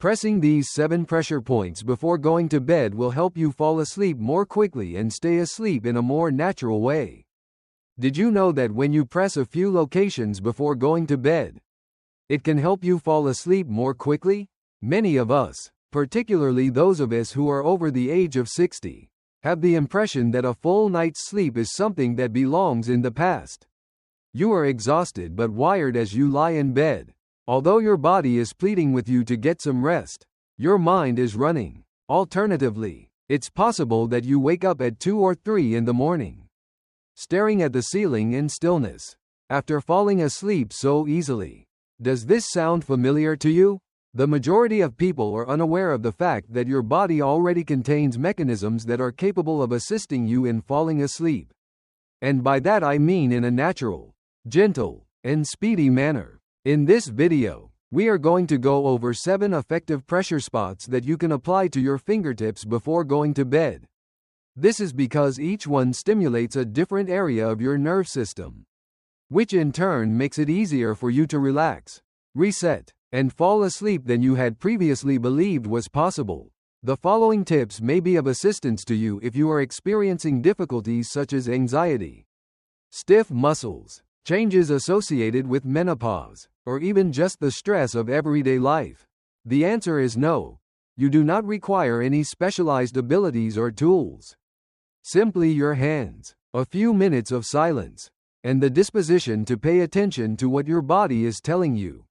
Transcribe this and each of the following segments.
Pressing these 7 pressure points before going to bed will help you fall asleep more quickly and stay asleep in a more natural way. Did you know that when you press a few locations before going to bed, it can help you fall asleep more quickly? Many of us, particularly those of us who are over the age of 60, have the impression that a full night's sleep is something that belongs in the past. You are exhausted but wired as you lie in bed. Although your body is pleading with you to get some rest, your mind is running. Alternatively, it's possible that you wake up at 2 or 3 in the morning, staring at the ceiling in stillness, after falling asleep so easily. Does this sound familiar to you? The majority of people are unaware of the fact that your body already contains mechanisms that are capable of assisting you in falling asleep. And by that I mean in a natural, gentle, and speedy manner. In this video, we are going to go over 7 effective pressure spots that you can apply to your fingertips before going to bed. This is because each one stimulates a different area of your nerve system, which in turn makes it easier for you to relax, reset, and fall asleep than you had previously believed was possible. The following tips may be of assistance to you if you are experiencing difficulties such as anxiety, stiff muscles, changes associated with menopause, or even just the stress of everyday life. The answer is no. You do not require any specialized abilities or tools. Simply your hands, a few minutes of silence, and the disposition to pay attention to what your body is telling you.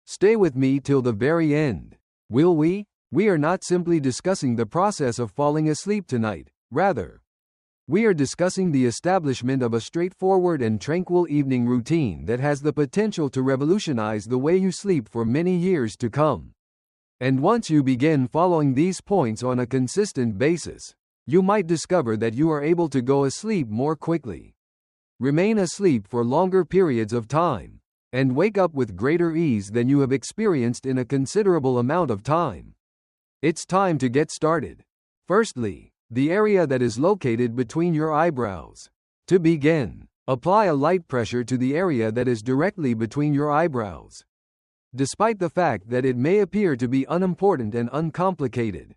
Stay with me till the very end. Will we? We are not simply discussing the process of falling asleep tonight. Rather, we are discussing the establishment of a straightforward and tranquil evening routine that has the potential to revolutionize the way you sleep for many years to come. And once you begin following these points on a consistent basis, you might discover that you are able to go asleep more quickly, remain asleep for longer periods of time, and wake up with greater ease than you have experienced in a considerable amount of time. It's time to get started. Firstly, the area that is located between your eyebrows. To begin, apply a light pressure to the area that is directly between your eyebrows. Despite the fact that it may appear to be unimportant and uncomplicated,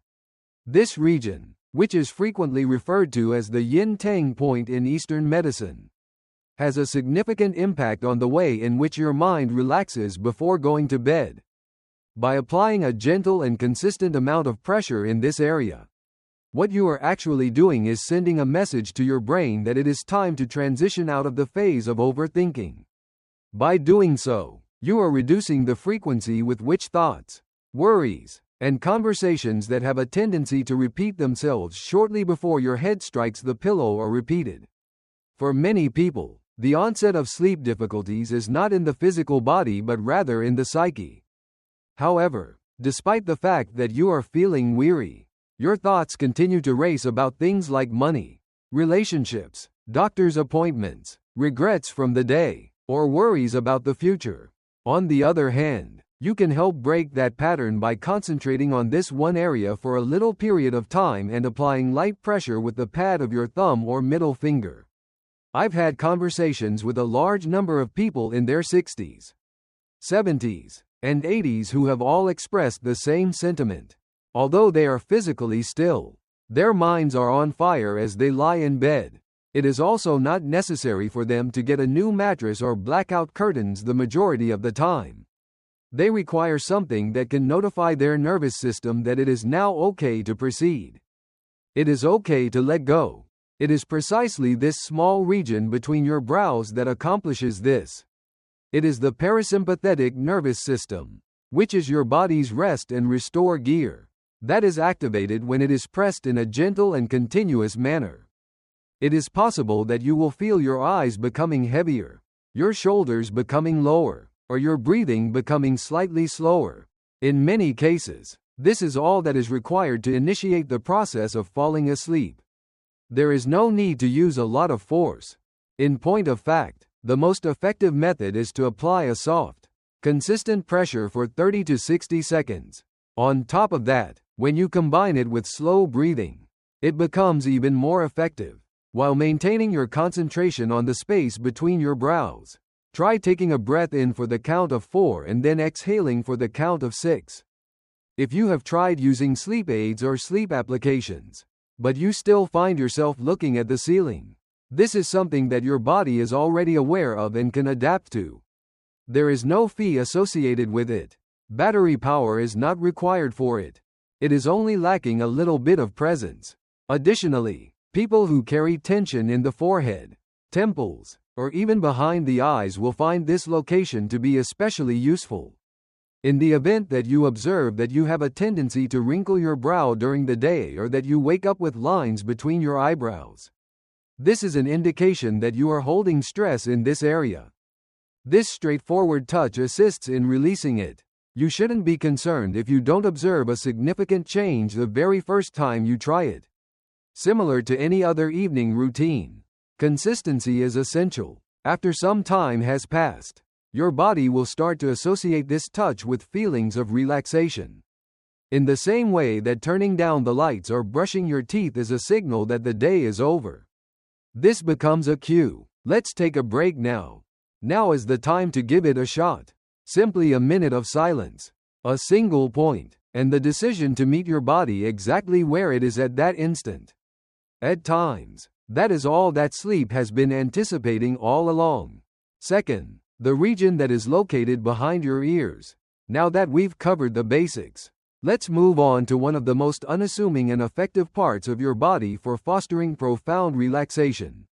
this region, which is frequently referred to as the yin-tang point in Eastern medicine, has a significant impact on the way in which your mind relaxes before going to bed. By applying a gentle and consistent amount of pressure in this area, what you are actually doing is sending a message to your brain that it is time to transition out of the phase of overthinking. By doing so, you are reducing the frequency with which thoughts, worries, and conversations that have a tendency to repeat themselves shortly before your head strikes the pillow are repeated. For many people, the onset of sleep difficulties is not in the physical body but rather in the psyche. However, despite the fact that you are feeling weary, your thoughts continue to race about things like money, relationships, doctor's appointments, regrets from the day, or worries about the future. On the other hand, you can help break that pattern by concentrating on this one area for a little period of time and applying light pressure with the pad of your thumb or middle finger. I've had conversations with a large number of people in their 60s, 70s, and 80s who have all expressed the same sentiment. Although they are physically still, their minds are on fire as they lie in bed. It is also not necessary for them to get a new mattress or blackout curtains the majority of the time. They require something that can notify their nervous system that it is now okay to proceed. It is okay to let go. It is precisely this small region between your brows that accomplishes this. It is the parasympathetic nervous system, which is your body's rest and restore gear, that is activated when it is pressed in a gentle and continuous manner. It is possible that you will feel your eyes becoming heavier, your shoulders becoming lower, or your breathing becoming slightly slower. In many cases, this is all that is required to initiate the process of falling asleep. There is no need to use a lot of force. In point of fact, the most effective method is to apply a soft, consistent pressure for 30 to 60 seconds. On top of that, when you combine it with slow breathing, it becomes even more effective. While maintaining your concentration on the space between your brows, try taking a breath in for the count of 4 and then exhaling for the count of 6. If you have tried using sleep aids or sleep applications, but you still find yourself looking at the ceiling, this is something that your body is already aware of and can adapt to. There is no fee associated with it. Battery power is not required for it. It is only lacking a little bit of presence. Additionally, people who carry tension in the forehead, temples, or even behind the eyes will find this location to be especially useful. In the event that you observe that you have a tendency to wrinkle your brow during the day or that you wake up with lines between your eyebrows, this is an indication that you are holding stress in this area. This straightforward touch assists in releasing it. You shouldn't be concerned if you don't observe a significant change the very first time you try it. Similar to any other evening routine, consistency is essential. After some time has passed, your body will start to associate this touch with feelings of relaxation. In the same way that turning down the lights or brushing your teeth is a signal that the day is over, this becomes a cue. Let's take a break now. Now is the time to give it a shot. Simply a minute of silence, a single point, and the decision to meet your body exactly where it is at that instant. At times, that is all that sleep has been anticipating all along. Second, the region that is located behind your ears. Now that we've covered the basics, let's move on to one of the most unassuming and effective parts of your body for fostering profound relaxation.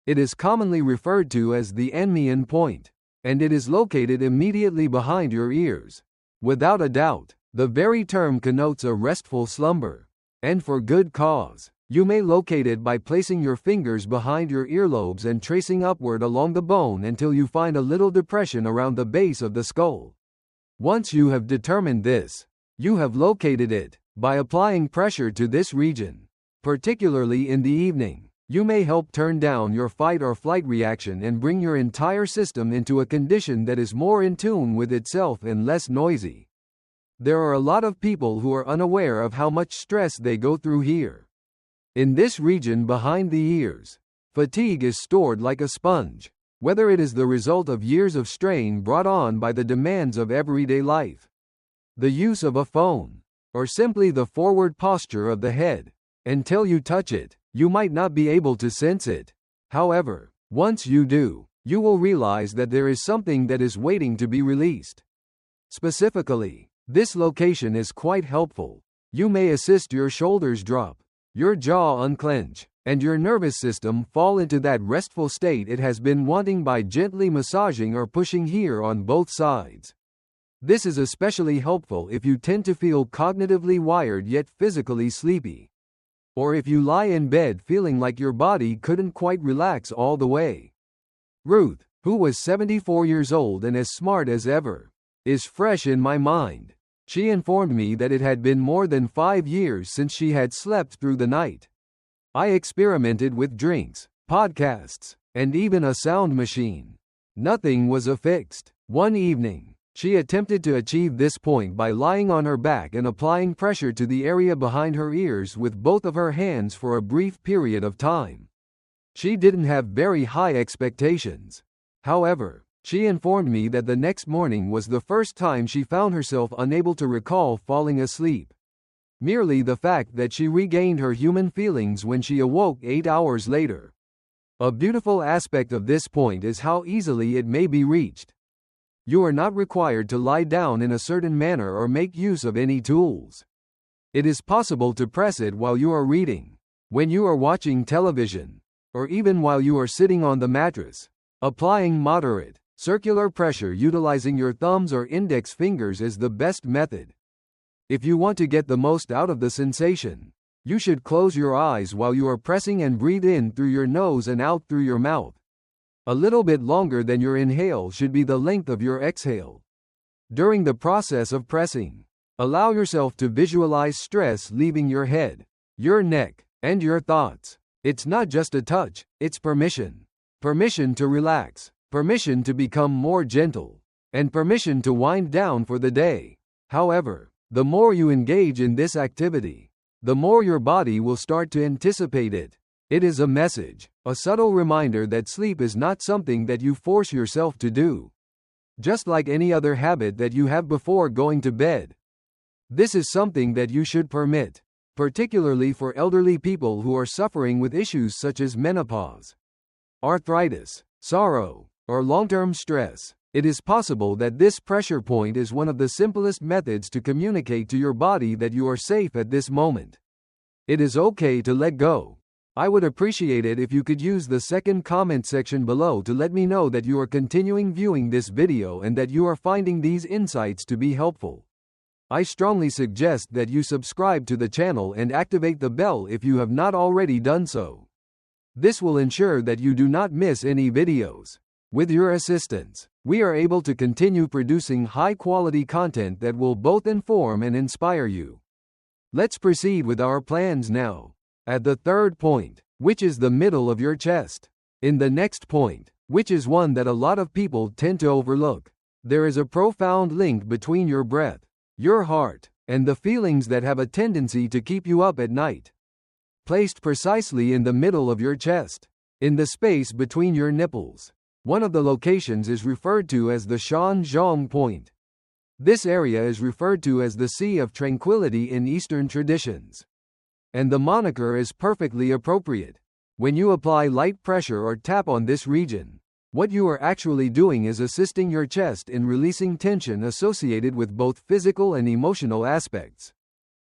It is commonly referred to as the Enmean point, and it is located immediately behind your ears. Without a doubt, the very term connotes a restful slumber, and for good cause. You may locate it by placing your fingers behind your earlobes and tracing upward along the bone until you find a little depression around the base of the skull. Once you have determined this, you have located it. By applying pressure to this region, particularly in the evening, you may help turn down your fight or flight reaction and bring your entire system into a condition that is more in tune with itself and less noisy. There are a lot of people who are unaware of how much stress they go through here. In this region behind the ears, fatigue is stored like a sponge, whether it is the result of years of strain brought on by the demands of everyday life, the use of a phone, or simply the forward posture of the head. Until you touch it, you might not be able to sense it. However, once you do, you will realize that there is something that is waiting to be released. Specifically, this location is quite helpful. You may assist your shoulders drop, your jaw unclench, and your nervous system fall into that restful state it has been wanting by gently massaging or pushing here on both sides. This is especially helpful if you tend to feel cognitively wired yet physically sleepy, or if you lie in bed feeling like your body couldn't quite relax all the way. Ruth, who was 74 years old and as smart as ever, is fresh in my mind. She informed me that it had been more than 5 years since she had slept through the night. I experimented with drinks, podcasts, and even a sound machine. Nothing was affixed. One evening, she attempted to achieve this point by lying on her back and applying pressure to the area behind her ears with both of her hands for a brief period of time. She didn't have very high expectations. However, she informed me that the next morning was the first time she found herself unable to recall falling asleep. Merely the fact that she regained her human feelings when she awoke 8 hours later. A beautiful aspect of this point is how easily it may be reached. You are not required to lie down in a certain manner or make use of any tools. It is possible to press it while you are reading, when you are watching television, or even while you are sitting on the mattress. Applying moderate, circular pressure utilizing your thumbs or index fingers is the best method. If you want to get the most out of the sensation, you should close your eyes while you are pressing and breathe in through your nose and out through your mouth. A little bit longer than your inhale should be the length of your exhale. During the process of pressing, allow yourself to visualize stress leaving your head, your neck, and your thoughts. It's not just a touch, it's permission. Permission to relax, permission to become more gentle, and permission to wind down for the day. However, the more you engage in this activity, the more your body will start to anticipate it. It is a message, a subtle reminder that sleep is not something that you force yourself to do. Just like any other habit that you have before going to bed. This is something that you should permit, particularly for elderly people who are suffering with issues such as menopause, arthritis, sorrow, or long-term stress. It is possible that this pressure point is one of the simplest methods to communicate to your body that you are safe at this moment. It is okay to let go. I would appreciate it if you could use the second comment section below to let me know that you are continuing viewing this video and that you are finding these insights to be helpful. I strongly suggest that you subscribe to the channel and activate the bell if you have not already done so. This will ensure that you do not miss any videos. With your assistance, we are able to continue producing high-quality content that will both inform and inspire you. Let's proceed with our plans now. At the third point, which is the middle of your chest. In the next point, which is one that a lot of people tend to overlook, there is a profound link between your breath, your heart, and the feelings that have a tendency to keep you up at night. Placed precisely in the middle of your chest, in the space between your nipples, one of the locations is referred to as the Shanzhong point. This area is referred to as the Sea of Tranquility in Eastern traditions. And the moniker is perfectly appropriate. When you apply light pressure or tap on this region, what you are actually doing is assisting your chest in releasing tension associated with both physical and emotional aspects.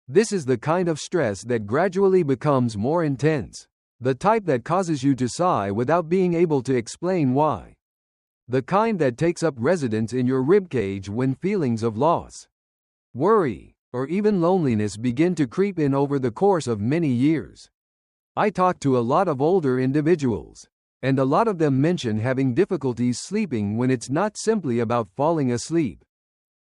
This is the kind of stress that gradually becomes more intense, the type that causes you to sigh without being able to explain why, the kind that takes up residence in your ribcage when feelings of loss, worry, or even loneliness begin to creep in over the course of many years. I talk to a lot of older individuals, and a lot of them mention having difficulties sleeping when it's not simply about falling asleep.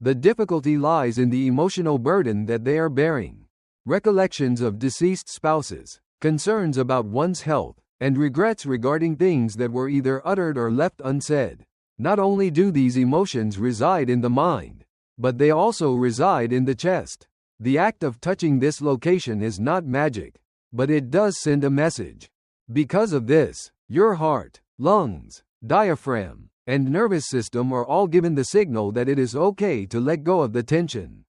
The difficulty lies in the emotional burden that they are bearing. Recollections of deceased spouses, concerns about one's health, and regrets regarding things that were either uttered or left unsaid. Not only do these emotions reside in the mind, but they also reside in the chest. The act of touching this location is not magic, but it does send a message. Because of this, your heart, lungs, diaphragm, and nervous system are all given the signal that it is okay to let go of the tension.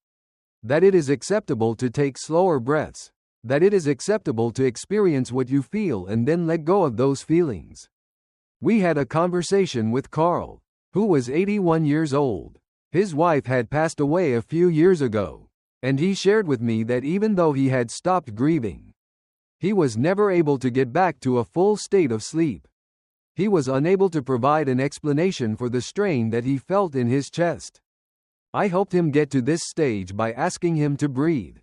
That it is acceptable to take slower breaths. That it is acceptable to experience what you feel and then let go of those feelings. We had a conversation with Carl, who was 81 years old. His wife had passed away a few years ago, and he shared with me that even though he had stopped grieving, he was never able to get back to a full state of sleep. He was unable to provide an explanation for the strain that he felt in his chest. I helped him get to this stage by asking him to breathe,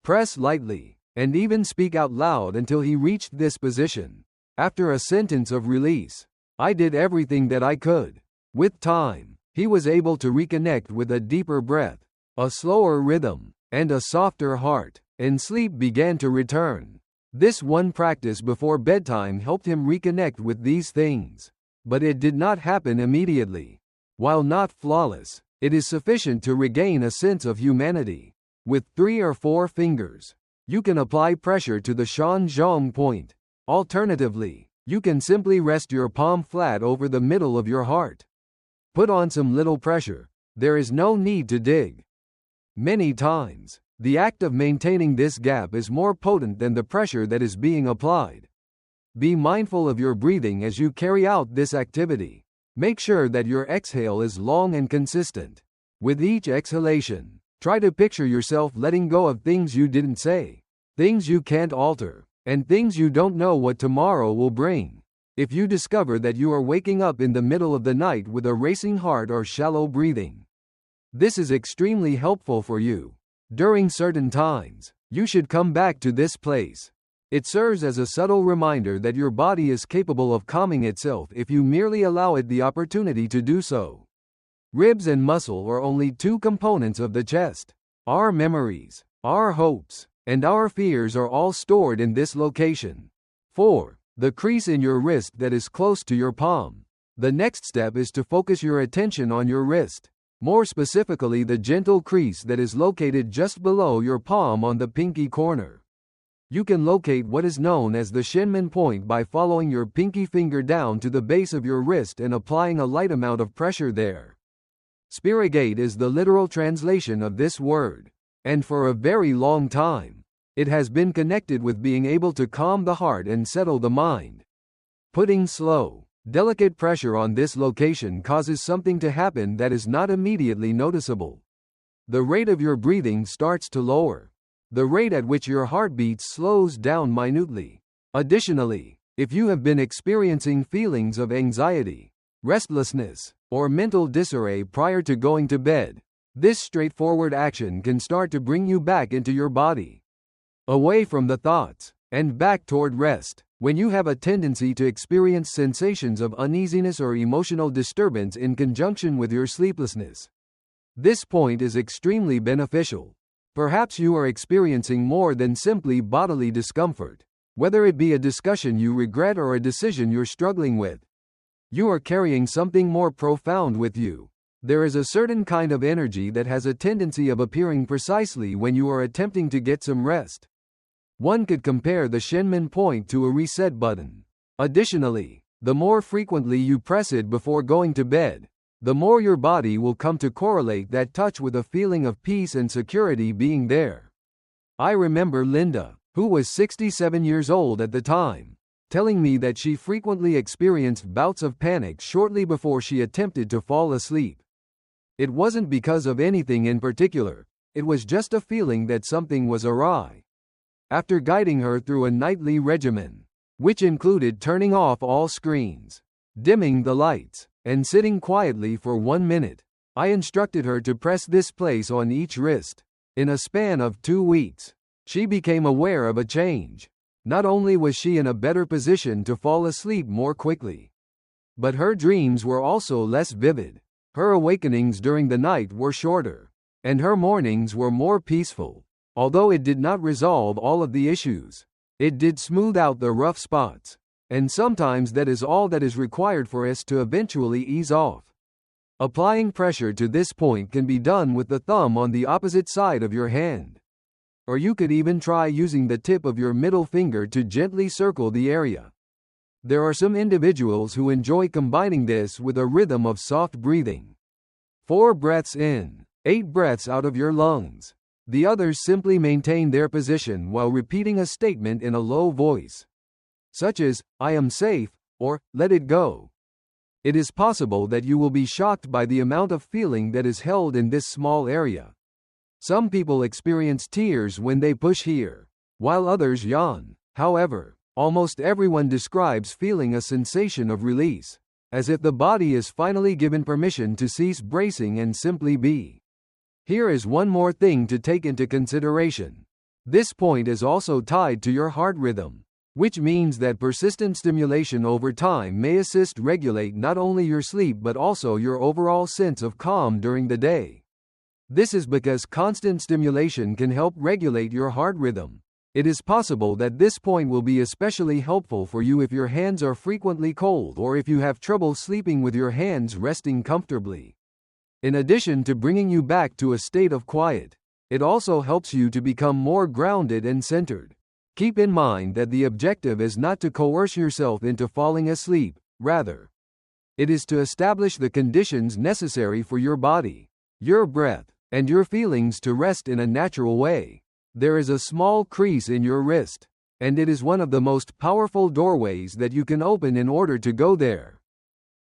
press lightly, and even speak out loud until he reached this position. After a sentence of release, I did everything that I could. With time, he was able to reconnect with a deeper breath, a slower rhythm, and a softer heart, and sleep began to return. This one practice before bedtime helped him reconnect with these things. But it did not happen immediately. While not flawless, it is sufficient to regain a sense of humanity. With 3 or 4 fingers, you can apply pressure to the Shanzhong point. Alternatively, you can simply rest your palm flat over the middle of your heart. Put on some little pressure. There is no need to dig. Many times, the act of maintaining this gap is more potent than the pressure that is being applied. Be mindful of your breathing as you carry out this activity. Make sure that your exhale is long and consistent. With each exhalation, try to picture yourself letting go of things you didn't say, things you can't alter, and things you don't know what tomorrow will bring. If you discover that you are waking up in the middle of the night with a racing heart or shallow breathing, this is extremely helpful for you. During certain times, you should come back to this place. It serves as a subtle reminder that your body is capable of calming itself if you merely allow it the opportunity to do so. Ribs and muscle are only 2 components of the chest. Our memories, our hopes, and our fears are all stored in this location. 4. The crease in your wrist that is close to your palm. The next step is to focus your attention on your wrist, more specifically the gentle crease that is located just below your palm on the pinky corner. You can locate what is known as the Shenmen point by following your pinky finger down to the base of your wrist and applying a light amount of pressure there. Spirigate is the literal translation of this word. And for a very long time, it has been connected with being able to calm the heart and settle the mind. Putting slow, delicate pressure on this location causes something to happen that is not immediately noticeable. The rate of your breathing starts to lower. The rate at which your heart beats slows down minutely. Additionally, if you have been experiencing feelings of anxiety, restlessness, or mental disarray prior to going to bed, this straightforward action can start to bring you back into your body, away from the thoughts, and back toward rest. When you have a tendency to experience sensations of uneasiness or emotional disturbance in conjunction with your sleeplessness, this point is extremely beneficial. Perhaps you are experiencing more than simply bodily discomfort. Whether it be a discussion you regret or a decision you're struggling with, you are carrying something more profound with you. There is a certain kind of energy that has a tendency of appearing precisely when you are attempting to get some rest. One could compare the Shenman point to a reset button. Additionally, the more frequently you press it before going to bed, the more your body will come to correlate that touch with a feeling of peace and security being there. I remember Linda, who was 67 years old at the time, telling me that she frequently experienced bouts of panic shortly before she attempted to fall asleep. It wasn't because of anything in particular, it was just a feeling that something was awry. After guiding her through a nightly regimen, which included turning off all screens, dimming the lights, and sitting quietly for 1 minute, I instructed her to press this place on each wrist. In a span of 2 weeks, she became aware of a change. Not only was she in a better position to fall asleep more quickly, but her dreams were also less vivid. Her awakenings during the night were shorter, and her mornings were more peaceful. Although it did not resolve all of the issues, it did smooth out the rough spots, and sometimes that is all that is required for us to eventually ease off. Applying pressure to this point can be done with the thumb on the opposite side of your hand. Or you could even try using the tip of your middle finger to gently circle the area. There are some individuals who enjoy combining this with a rhythm of soft breathing. 4 breaths in, 8 breaths out of your lungs. The others simply maintain their position while repeating a statement in a low voice, such as, "I am safe," or "let it go." It is possible that you will be shocked by the amount of feeling that is held in this small area. Some people experience tears when they push here, while others yawn. However, almost everyone describes feeling a sensation of release, as if the body is finally given permission to cease bracing and simply be. Here is one more thing to take into consideration. This point is also tied to your heart rhythm, which means that persistent stimulation over time may assist regulate not only your sleep but also your overall sense of calm during the day. This is because constant stimulation can help regulate your heart rhythm. It is possible that this point will be especially helpful for you if your hands are frequently cold or if you have trouble sleeping with your hands resting comfortably. In addition to bringing you back to a state of quiet, it also helps you to become more grounded and centered. Keep in mind that the objective is not to coerce yourself into falling asleep, rather, it is to establish the conditions necessary for your body, your breath, and your feelings to rest in a natural way. There is a small crease in your wrist, and it is one of the most powerful doorways that you can open in order to go there.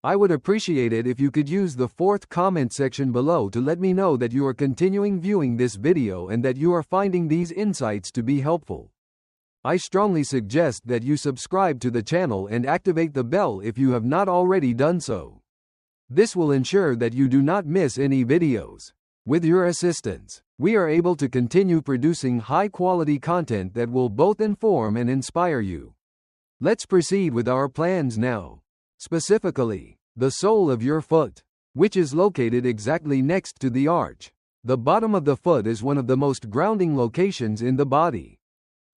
I would appreciate it if you could use the 4th comment section below to let me know that you are continuing viewing this video and that you are finding these insights to be helpful. I strongly suggest that you subscribe to the channel and activate the bell if you have not already done so. This will ensure that you do not miss any videos. With your assistance, we are able to continue producing high-quality content that will both inform and inspire you. Let's proceed with our plans now. Specifically, the sole of your foot, which is located exactly next to the arch. The bottom of the foot is one of the most grounding locations in the body,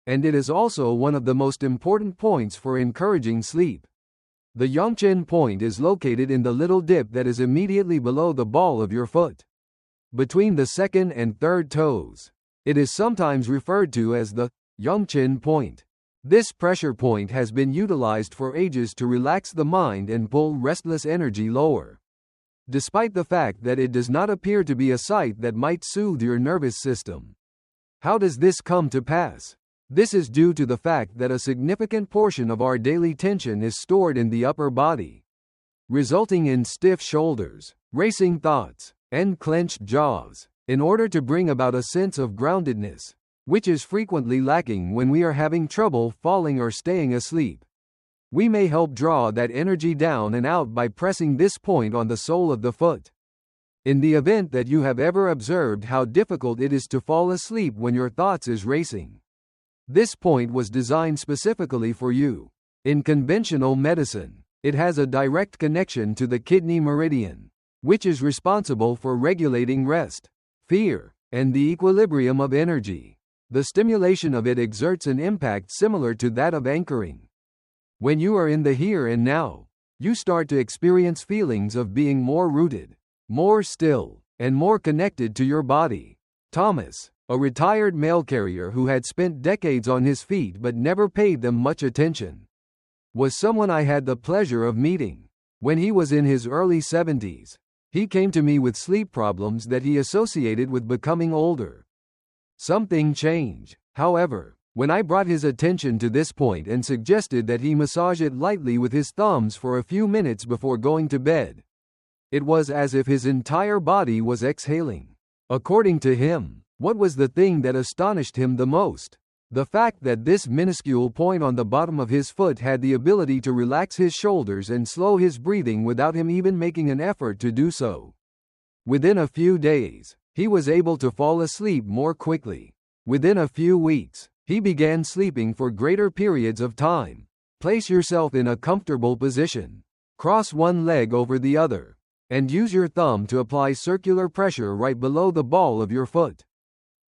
and it is also one of the most important points for encouraging sleep. The Yongchen point is located in the little dip that is immediately below the ball of your foot, between the 2nd and 3rd toes. It is sometimes referred to as the Yongchen point. This pressure point has been utilized for ages to relax the mind and pull restless energy lower. Despite the fact that it does not appear to be a site that might soothe your nervous system, How does this come to pass? This is due to the fact that a significant portion of our daily tension is stored in the upper body, resulting in stiff shoulders, racing thoughts, and clenched jaws. In order to bring about a sense of groundedness, which is frequently lacking when we are having trouble falling or staying asleep, we may help draw that energy down and out by pressing this point on the sole of the foot. In the event that you have ever observed how difficult it is to fall asleep when your thoughts is racing, this point was designed specifically for you. In conventional medicine, it has a direct connection to the kidney meridian, which is responsible for regulating rest, fear, and the equilibrium of energy. The stimulation of it exerts an impact similar to that of anchoring. When you are in the here and now, you start to experience feelings of being more rooted, more still, and more connected to your body. Thomas, a retired mail carrier who had spent decades on his feet but never paid them much attention, was someone I had the pleasure of meeting. When he was in his early 70s, he came to me with sleep problems that he associated with becoming older. Something changed, however, when I brought his attention to this point and suggested that he massage it lightly with his thumbs for a few minutes before going to bed. It was as if his entire body was exhaling. According to him, what was the thing that astonished him the most? The fact that this minuscule point on the bottom of his foot had the ability to relax his shoulders and slow his breathing without him even making an effort to do so. Within a few days, he was able to fall asleep more quickly. Within a few weeks, he began sleeping for greater periods of time. Place yourself in a comfortable position. Cross one leg over the other, and use your thumb to apply circular pressure right below the ball of your foot.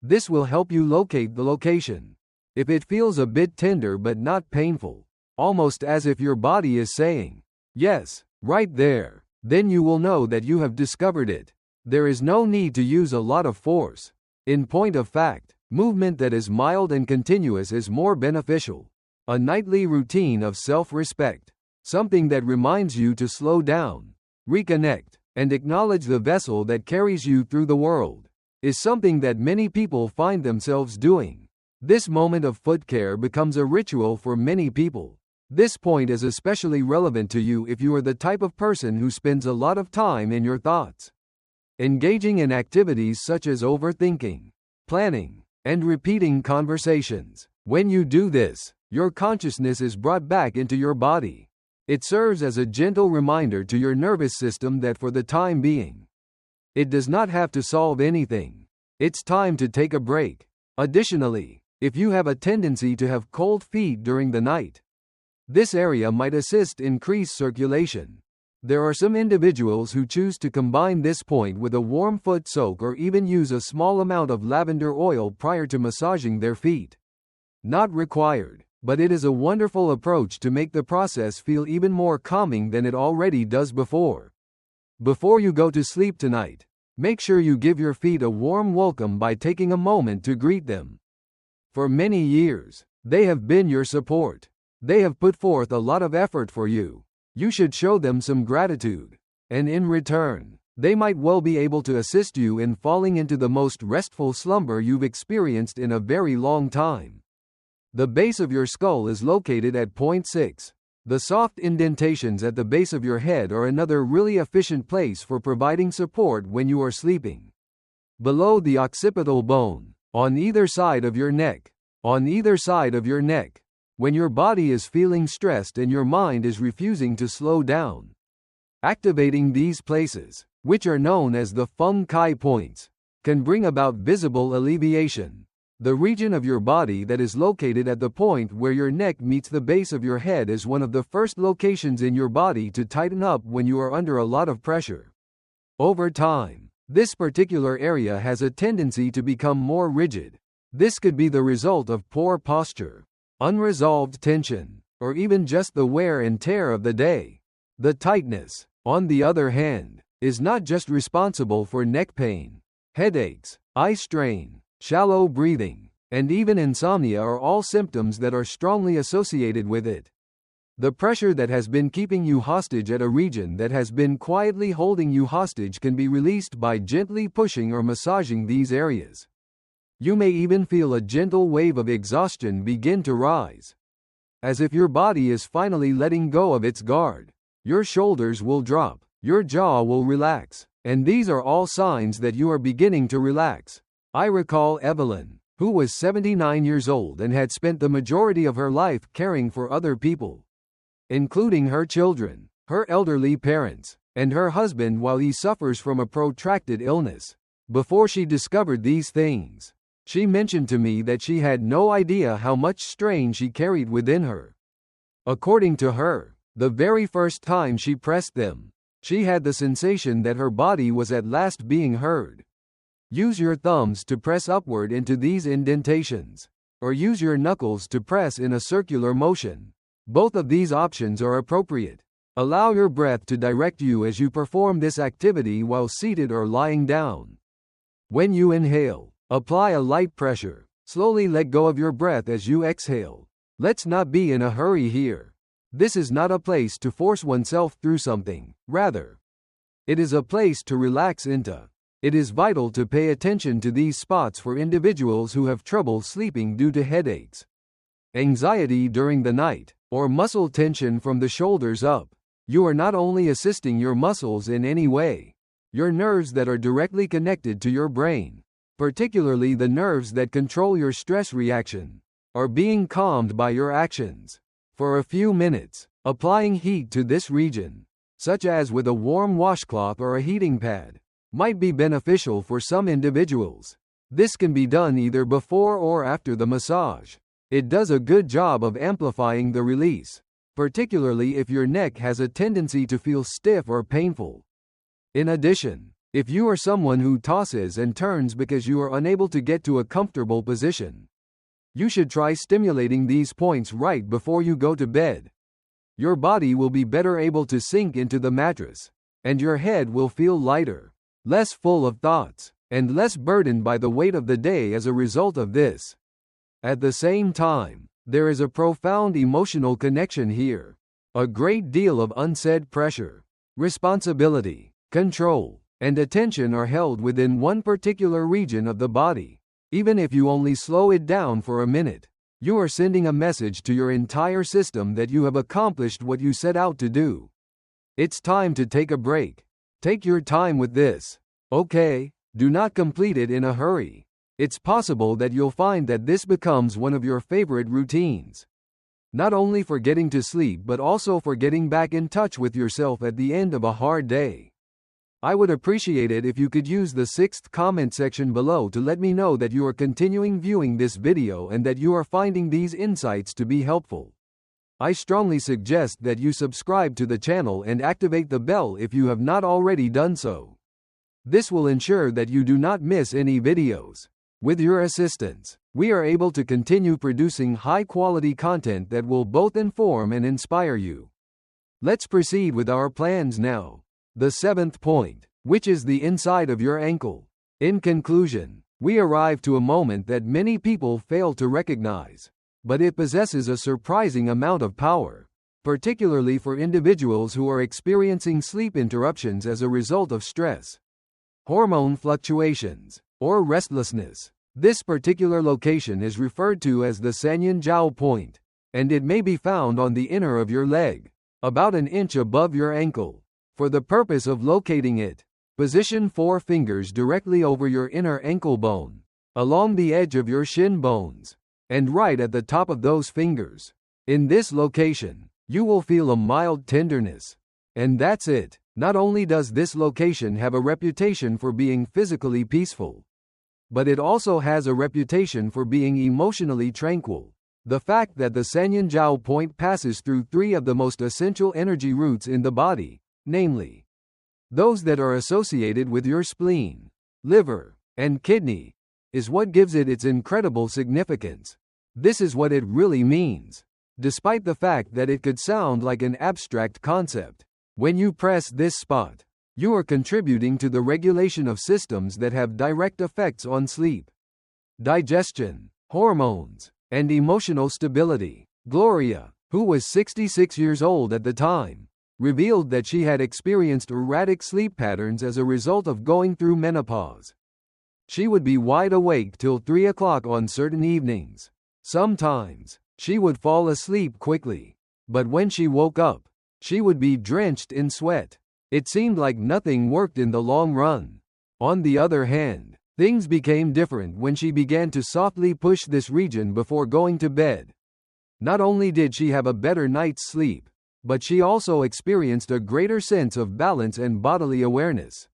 This will help you locate the location. If it feels a bit tender but not painful, almost as if your body is saying, "Yes, right there," then you will know that you have discovered it. There is no need to use a lot of force. In point of fact, movement that is mild and continuous is more beneficial. A nightly routine of self-respect, something that reminds you to slow down, reconnect, and acknowledge the vessel that carries you through the world, is something that many people find themselves doing. This moment of foot care becomes a ritual for many people. This point is especially relevant to you if you are the type of person who spends a lot of time in your thoughts, engaging in activities such as overthinking, planning, and repeating conversations. When you do this, your consciousness is brought back into your body. It serves as a gentle reminder to your nervous system that for the time being, it does not have to solve anything. It's time to take a break. Additionally, if you have a tendency to have cold feet during the night, this area might assist increase circulation. There are some individuals who choose to combine this point with a warm foot soak or even use a small amount of lavender oil prior to massaging their feet. Not required, but it is a wonderful approach to make the process feel even more calming than it already does before. Before you go to sleep tonight, make sure you give your feet a warm welcome by taking a moment to greet them. For many years, they have been your support. They have put forth a lot of effort for you. You should show them some gratitude. And in return, they might well be able to assist you in falling into the most restful slumber you've experienced in a very long time. The base of your skull is located at point 6. The soft indentations at the base of your head are another really efficient place for providing support when you are sleeping. Below the occipital bone, on either side of your neck, when your body is feeling stressed and your mind is refusing to slow down. Activating these places, which are known as the Feng Kai points, can bring about visible alleviation. The region of your body that is located at the point where your neck meets the base of your head is one of the first locations in your body to tighten up when you are under a lot of pressure. Over time, this particular area has a tendency to become more rigid. This could be the result of poor posture, unresolved tension, or even just the wear and tear of the day. The tightness, on the other hand, is not just responsible for neck pain. Headaches, eye strain, shallow breathing, and even insomnia are all symptoms that are strongly associated with it. The pressure that has been keeping you hostage at a region that has been quietly holding you hostage can be released by gently pushing or massaging these areas. You may even feel a gentle wave of exhaustion begin to rise. As if your body is finally letting go of its guard. Your shoulders will drop, your jaw will relax, and these are all signs that you are beginning to relax. I recall Evelyn, who was 79 years old and had spent the majority of her life caring for other people, including her children, her elderly parents, and her husband while he suffers from a protracted illness. Before she discovered these things, she mentioned to me that she had no idea how much strain she carried within her. According to her, the very first time she pressed them, she had the sensation that her body was at last being heard. Use your thumbs to press upward into these indentations, or use your knuckles to press in a circular motion. Both of these options are appropriate. Allow your breath to direct you as you perform this activity while seated or lying down. When you inhale, apply a light pressure. Slowly let go of your breath as you exhale. Let's not be in a hurry here. This is not a place to force oneself through something, rather, it is a place to relax into. It is vital to pay attention to these spots for individuals who have trouble sleeping due to headaches, anxiety during the night, or muscle tension from the shoulders up. You are not only assisting your muscles in any way, your nerves that are directly connected to your brain, particularly the nerves that control your stress reaction, are being calmed by your actions. For a few minutes, applying heat to this region, such as with a warm washcloth or a heating pad, might be beneficial for some individuals. This can be done either before or after the massage. It does a good job of amplifying the release, particularly if your neck has a tendency to feel stiff or painful. In addition, if you are someone who tosses and turns because you are unable to get to a comfortable position, you should try stimulating these points right before you go to bed. Your body will be better able to sink into the mattress, and your head will feel lighter, less full of thoughts, and less burdened by the weight of the day as a result of this. At the same time, there is a profound emotional connection here. A great deal of unsaid pressure, responsibility, control, and attention are held within one particular region of the body. Even if you only slow it down for a minute, you are sending a message to your entire system that you have accomplished what you set out to do. It's time to take a break. Take your time with this. Okay, do not complete it in a hurry. It's possible that you'll find that this becomes one of your favorite routines. Not only for getting to sleep but also for getting back in touch with yourself at the end of a hard day. I would appreciate it if you could use the 6th comment section below to let me know that you are continuing viewing this video and that you are finding these insights to be helpful. I strongly suggest that you subscribe to the channel and activate the bell if you have not already done so. This will ensure that you do not miss any videos. With your assistance, we are able to continue producing high-quality content that will both inform and inspire you. Let's proceed with our plans now. The 7th point, which is the inside of your ankle. In conclusion, we arrive to a moment that many people fail to recognize, but it possesses a surprising amount of power, particularly for individuals who are experiencing sleep interruptions as a result of stress, hormone fluctuations, or restlessness. This particular location is referred to as the Sanyan Jiao point, and it may be found on the inner of your leg, about an inch above your ankle. For the purpose of locating it, position 4 fingers directly over your inner ankle bone, along the edge of your shin bones, and right at the top of those fingers. In this location, you will feel a mild tenderness. And that's it. Not only does this location have a reputation for being physically peaceful, but it also has a reputation for being emotionally tranquil. The fact that the Sanyan Jiao point passes through 3 of the most essential energy routes in the body, namely, those that are associated with your spleen, liver, and kidney, is what gives it its incredible significance. This is what it really means, despite the fact that it could sound like an abstract concept. When you press this spot, you are contributing to the regulation of systems that have direct effects on sleep, digestion, hormones, and emotional stability. Gloria, who was 66 years old at the time, revealed that she had experienced erratic sleep patterns as a result of going through menopause. She would be wide awake till 3 o'clock on certain evenings. Sometimes, she would fall asleep quickly. But when she woke up, she would be drenched in sweat. It seemed like nothing worked in the long run. On the other hand, things became different when she began to softly push this region before going to bed. Not only did she have a better night's sleep, but she also experienced a greater sense of balance and bodily awareness.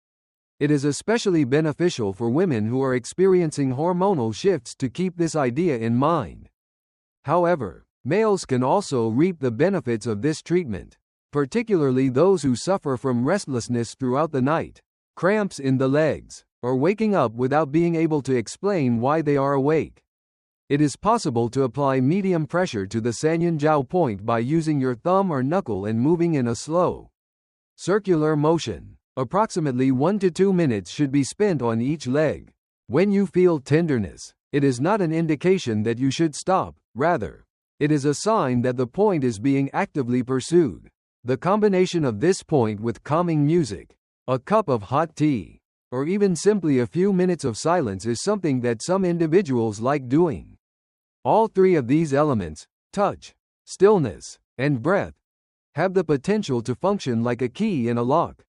It is especially beneficial for women who are experiencing hormonal shifts to keep this idea in mind. However, males can also reap the benefits of this treatment, particularly those who suffer from restlessness throughout the night, cramps in the legs, or waking up without being able to explain why they are awake. It is possible to apply medium pressure to the Sanyan-Jiao point by using your thumb or knuckle and moving in a slow, circular motion. Approximately 1 to 2 minutes should be spent on each leg. When you feel tenderness, it is not an indication that you should stop, rather, it is a sign that the point is being actively pursued. The combination of this point with calming music, a cup of hot tea, or even simply a few minutes of silence is something that some individuals like doing. All three of these elements, touch, stillness, and breath, have the potential to function like a key in a lock.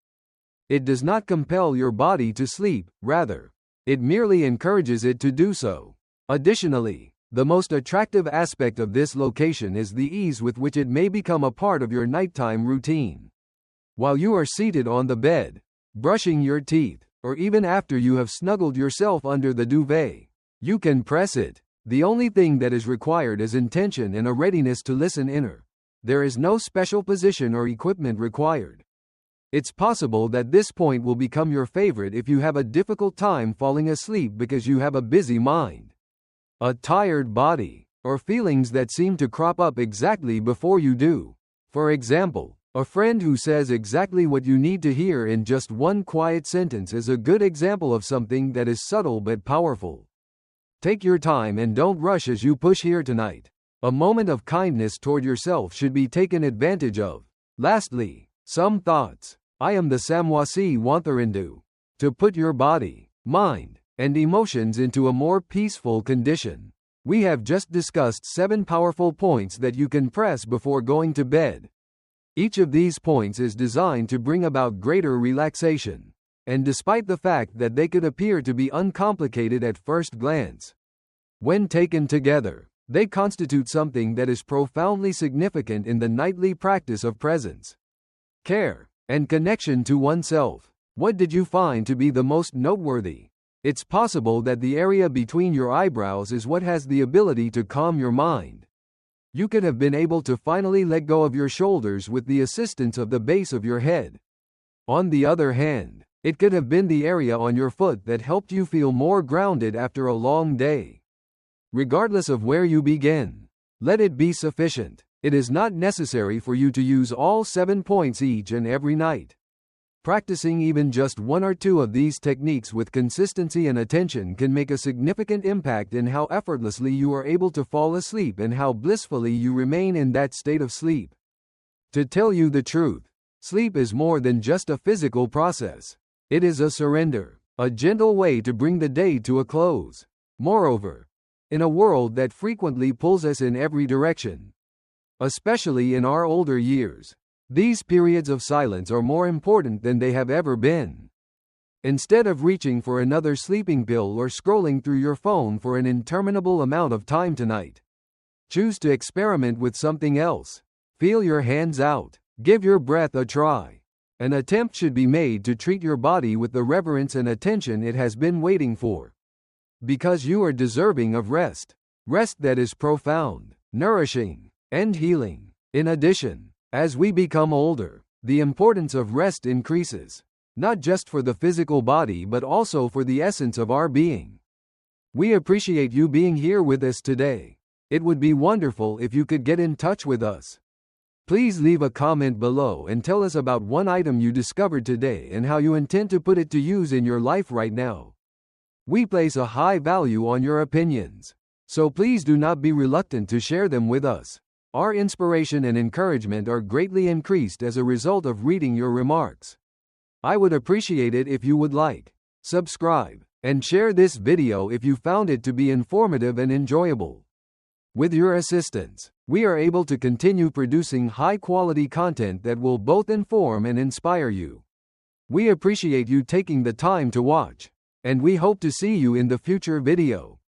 It does not compel your body to sleep, rather, it merely encourages it to do so. Additionally, the most attractive aspect of this location is the ease with which it may become a part of your nighttime routine. While you are seated on the bed, brushing your teeth, or even after you have snuggled yourself under the duvet, you can press it. The only thing that is required is intention and a readiness to listen inner. There is no special position or equipment required. It's possible that this point will become your favorite if you have a difficult time falling asleep because you have a busy mind, a tired body, or feelings that seem to crop up exactly before you do. For example, a friend who says exactly what you need to hear in just one quiet sentence is a good example of something that is subtle but powerful. Take your time and don't rush as you push here tonight. A moment of kindness toward yourself should be taken advantage of. Lastly, some thoughts. I am the Samwasi Wantharindu. To put your body, mind, and emotions into a more peaceful condition. We have just discussed 7 powerful points that you can press before going to bed. Each of these points is designed to bring about greater relaxation. And despite the fact that they could appear to be uncomplicated at first glance, when taken together, they constitute something that is profoundly significant in the nightly practice of presence, care, and connection to oneself. What did you find to be the most noteworthy? It's possible that the area between your eyebrows is what has the ability to calm your mind. You could have been able to finally let go of your shoulders with the assistance of the base of your head. On the other hand, it could have been the area on your foot that helped you feel more grounded after a long day. Regardless of where you begin, let it be sufficient. It is not necessary for you to use all 7 points each and every night. Practicing even just 1 or 2 of these techniques with consistency and attention can make a significant impact in how effortlessly you are able to fall asleep and how blissfully you remain in that state of sleep. To tell you the truth, sleep is more than just a physical process. It is a surrender, a gentle way to bring the day to a close. Moreover, in a world that frequently pulls us in every direction, especially in our older years, these periods of silence are more important than they have ever been. Instead of reaching for another sleeping pill or scrolling through your phone for an interminable amount of time tonight, choose to experiment with something else. Feel your hands out. Give your breath a try. An attempt should be made to treat your body with the reverence and attention it has been waiting for. Because you are deserving of rest. Rest that is profound, nourishing, and healing. In addition, as we become older, the importance of rest increases, not just for the physical body but also for the essence of our being. We appreciate you being here with us today. It would be wonderful if you could get in touch with us. Please leave a comment below and tell us about one item you discovered today and how you intend to put it to use in your life right now. We place a high value on your opinions, so please do not be reluctant to share them with us. Our inspiration and encouragement are greatly increased as a result of reading your remarks. I would appreciate it if you would like, subscribe, And share this video if you found it to be informative and enjoyable. With your assistance, we are able to continue producing high-quality content that will both inform and inspire you. We appreciate you taking the time to watch, and we hope to see you in the future video.